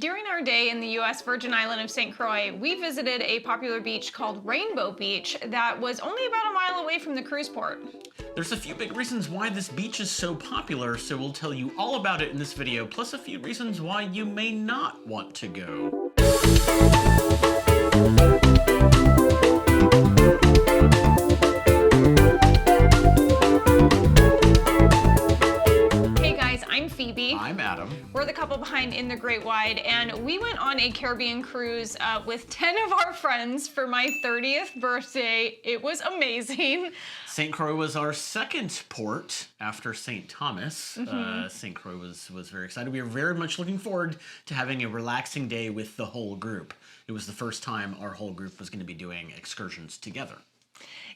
During our day in the U.S. Virgin Island of St. Croix, we visited a popular beach called Rainbow Beach that was only about a mile away from the cruise port. There's a few big reasons why this beach is so popular, so we'll tell you all about it in this video, plus a few reasons why you may not want to go. I'm Adam. We're the couple behind In the Great Wide, and we went on a Caribbean cruise with 10 of our friends for my 30th birthday. It was amazing. St. Croix was our second port after St. Thomas. St. Croix was very excited. We were very much looking forward to having a relaxing day with the whole group. It was the first time our whole group was going to be doing excursions together.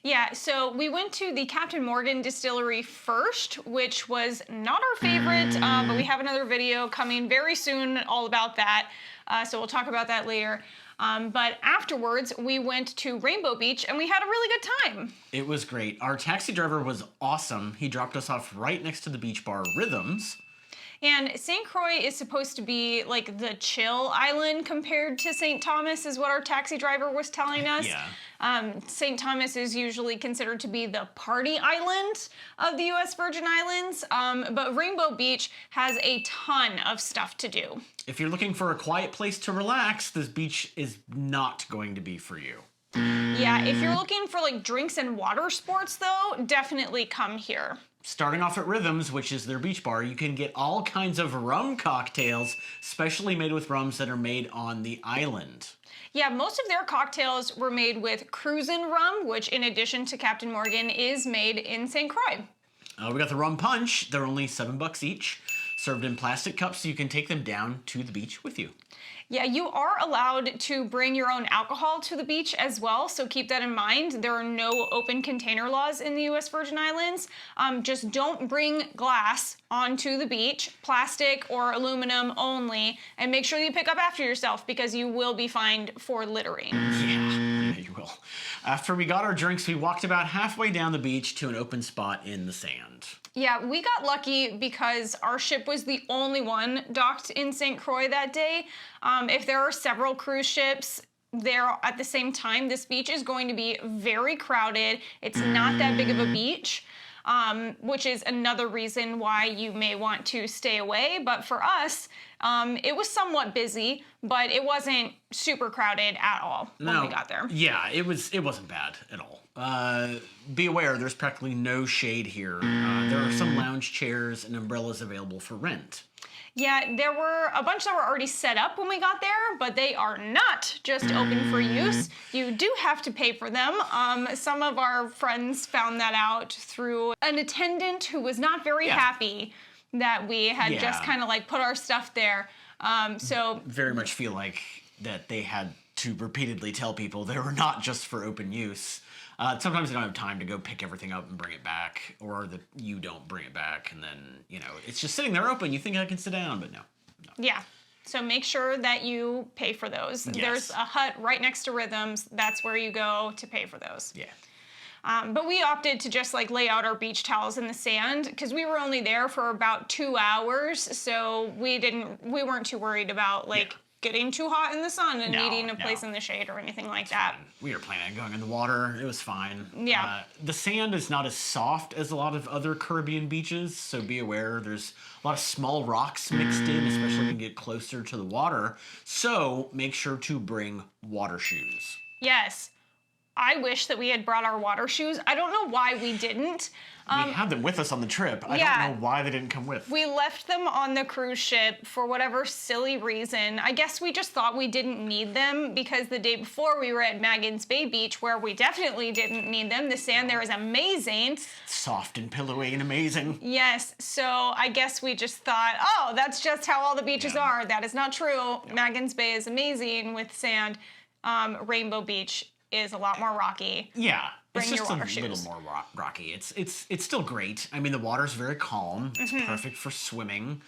Yeah, so we went to the Captain Morgan distillery first, which was not our favorite, but we have another video coming very soon all about that, so we'll talk about that later. But afterwards, we went to Rainbow Beach, and we had a really good time. It was great. Our taxi driver was awesome. He dropped us off right next to the beach bar Rhythms. And St. Croix is supposed to be like the chill island compared to St. Thomas, is what our taxi driver was telling us. Yeah. St. Thomas is usually considered to be the party island of the U.S. Virgin Islands, but Rainbow Beach has a ton of stuff to do. If you're looking for a quiet place to relax, this beach is not going to be for you. Yeah, if you're looking for like drinks and water sports though, definitely come here. Starting off at Rhythms, which is their beach bar, you can get all kinds of rum cocktails, specially made with rums that are made on the island. Yeah, most of their cocktails were made with cruisin' rum, which in addition to Captain Morgan is made in St. Croix. We got the rum punch. They're only $7 each, served in plastic cups so you can take them down to the beach with you. Yeah, you are allowed to bring your own alcohol to the beach as well, so keep that in mind. There are no open container laws in the U.S. Virgin Islands. Just don't bring glass onto the beach, plastic or aluminum only, and make sure you pick up after yourself because you will be fined for littering. Yeah, you will. After we got our drinks, we walked about halfway down the beach to an open spot in the sand. Yeah, we got lucky because our ship was the only one docked in St. Croix that day. If there are several cruise ships there at the same time, this beach is going to be very crowded. It's not that big of a beach, which is another reason why you may want to stay away. But for us, it was somewhat busy, but it wasn't super crowded at all when we got there. Yeah, it wasn't bad at all. Be aware, there's practically no shade here. There are some lounge chairs and umbrellas available for rent. Yeah, there were a bunch that were already set up when we got there, but they are not just open for use. You do have to pay for them. Some of our friends found that out through an attendant who was not very happy that we had just kind of like put our stuff there. So very much feel like that they had to repeatedly tell people they were not just for open use. Sometimes they don't have time to go pick everything up and bring it back, or that you don't bring it back, and then, you know, it's just sitting there open. You think I can sit down, but no. Yeah. So make sure that you pay for those. Yes. There's a hut right next to Rhythms. That's where you go to pay for those. Yeah. But we opted to just like lay out our beach towels in the sand because we were only there for about 2 hours, so we weren't too worried about like getting too hot in the sun and needing a place in the shade or anything like that. We were planning on going in the water. It was fine. Yeah. The sand is not as soft as a lot of other Caribbean beaches, so be aware. There's a lot of small rocks mixed in, especially when you get closer to the water. So make sure to bring water shoes. Yes. I wish that we had brought our water shoes. I don't know why we didn't. We had them with us on the trip. I don't know why they didn't come with. We left them on the cruise ship for whatever silly reason. I guess we just thought we didn't need them because the day before we were at Magens Bay Beach where we definitely didn't need them. The sand there is amazing. Soft and pillowy and amazing. Yes, so I guess we just thought, oh, that's just how all the beaches are. That is not true. Magens Bay is amazing with sand. Rainbow Beach is a lot more rocky. Yeah. Bring it's just your water a shoes. little more rocky. It's still great. I mean, the water's very calm. It's perfect for swimming.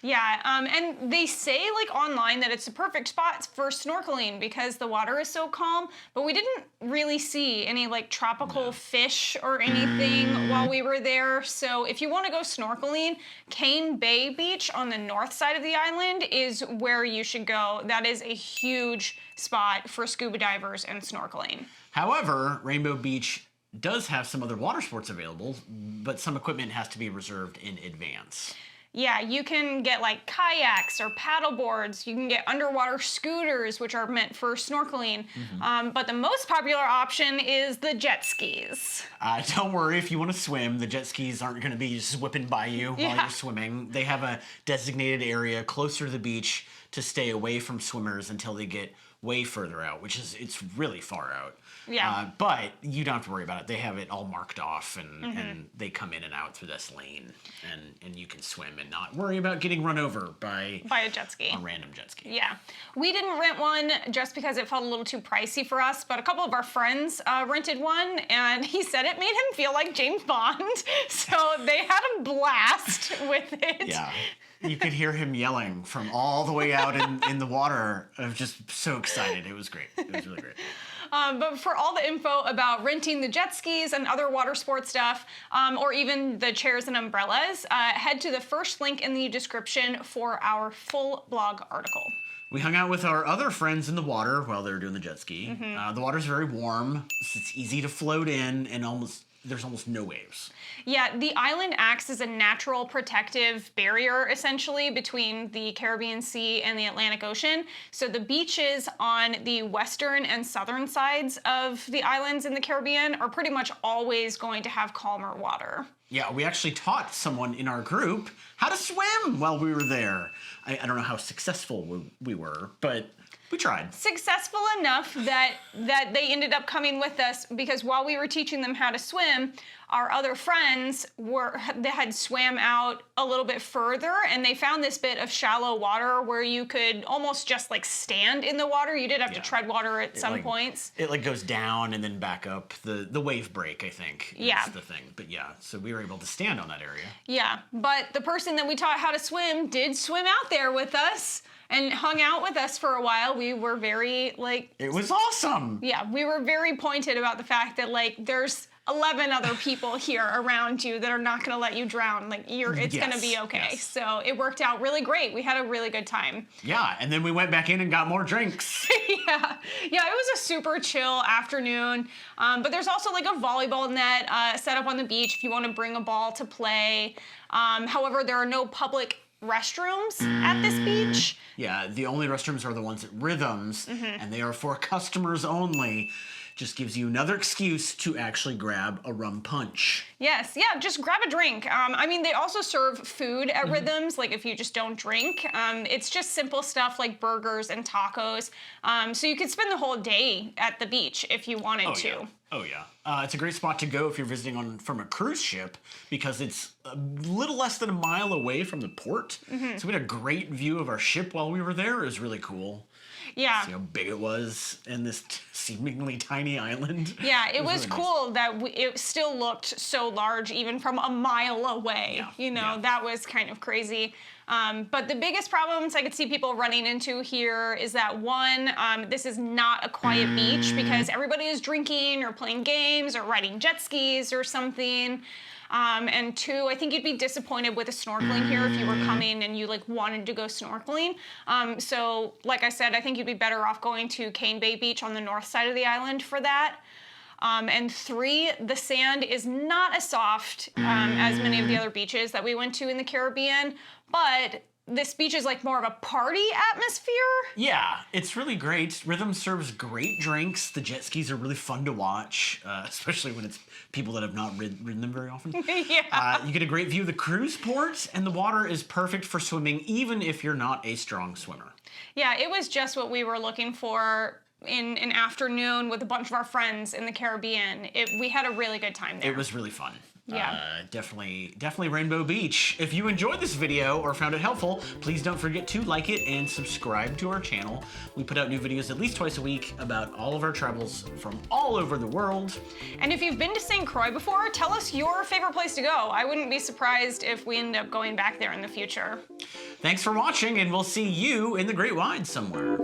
Yeah, and they say like online that it's a perfect spot for snorkeling because the water is so calm, but we didn't really see any like tropical fish or anything while we were there. So if you want to go snorkeling, Cane Bay Beach on the north side of the island is where you should go. That is a huge spot for scuba divers and snorkeling. However, Rainbow Beach does have some other water sports available, but some equipment has to be reserved in advance. Yeah, you can get like kayaks or paddle boards. You can get underwater scooters, which are meant for snorkeling. But the most popular option is the jet skis. Don't worry, if you want to swim, the jet skis aren't going to be just whipping by you while you're swimming. They have a designated area closer to the beach to stay away from swimmers until they get way further out, it's really far out. Yeah. But you don't have to worry about it. They have it all marked off, and they come in and out through this lane, and you can swim and not worry about getting run over by a jet ski. A random jet ski. Yeah. We didn't rent one just because it felt a little too pricey for us, but a couple of our friends rented one, and he said it made him feel like James Bond. So they had a blast with it. Yeah. You could hear him yelling from all the way out in the water. I was just so excited. It was great. It was really great. But for all the info about renting the jet skis and other water sports stuff, or even the chairs and umbrellas, head to the first link in the description for our full blog article. We hung out with our other friends in the water while they were doing the jet ski. The water's very warm. So it's easy to float in, and there's almost no waves. Yeah, the island acts as a natural protective barrier, essentially, between the Caribbean Sea and the Atlantic Ocean. So the beaches on the western and southern sides of the islands in the Caribbean are pretty much always going to have calmer water. Yeah, we actually taught someone in our group how to swim while we were there. I don't know how successful we were, but we tried. Successful enough that they ended up coming with us because while we were teaching them how to swim, our other friends had swam out a little bit further, and they found this bit of shallow water where you could almost just like stand in the water. You did have to tread water at some points. It like goes down and then back up. The wave break, I think, is the thing. But yeah, so we were able to stand on that area. Yeah, but the person that we taught how to swim did swim out there with us and hung out with us for a while. We were very It was awesome. Yeah, we were very pointed about the fact that there's 11 other people here around you that are not going to let you drown. It's going to be okay. Yes. So it worked out really great. We had a really good time. Yeah, and then we went back in and got more drinks. Yeah, it was a super chill afternoon. But there's also a volleyball net set up on the beach if you want to bring a ball to play. However, there are no public restrooms at this beach. Yeah, the only restrooms are the ones at Rhythms, and they are for customers only. Just gives you another excuse to actually grab a rum punch. Yes, yeah, just grab a drink. They also serve food at Rhythms, if you just don't drink. It's just simple stuff like burgers and tacos. So you could spend the whole day at the beach if you wanted to. Yeah. Oh, yeah. It's a great spot to go if you're visiting from a cruise ship because it's a little less than a mile away from the port. So we had a great view of our ship while we were there. It was really cool. Yeah. See how big it was in this seemingly tiny island. Yeah, it was really cool that it still looked so large even from a mile away. Yeah. That was kind of crazy. But the biggest problems I could see people running into here is that one, this is not a quiet beach because everybody is drinking or playing games or riding jet skis or something. And two, I think you'd be disappointed with the snorkeling here if you were coming and you wanted to go snorkeling. So like I said, I think you'd be better off going to Cane Bay Beach on the north side of the island for that. And three, the sand is not as soft as many of the other beaches that we went to in the Caribbean, but this beach is more of a party atmosphere. Yeah, it's really great. Rhythm serves great drinks. The jet skis are really fun to watch, especially when it's people that have not ridden them very often. Yeah. You get a great view of the cruise port, and the water is perfect for swimming, even if you're not a strong swimmer. Yeah, it was just what we were looking for in an afternoon with a bunch of our friends in the Caribbean. We had a really good time there. It was really fun. Yeah. Definitely Rainbow Beach. If you enjoyed this video or found it helpful, please don't forget to like it and subscribe to our channel. We put out new videos at least twice a week about all of our travels from all over the world. And if you've been to St. Croix before, tell us your favorite place to go. I wouldn't be surprised if we end up going back there in the future. Thanks for watching, and we'll see you in the Great Wide somewhere.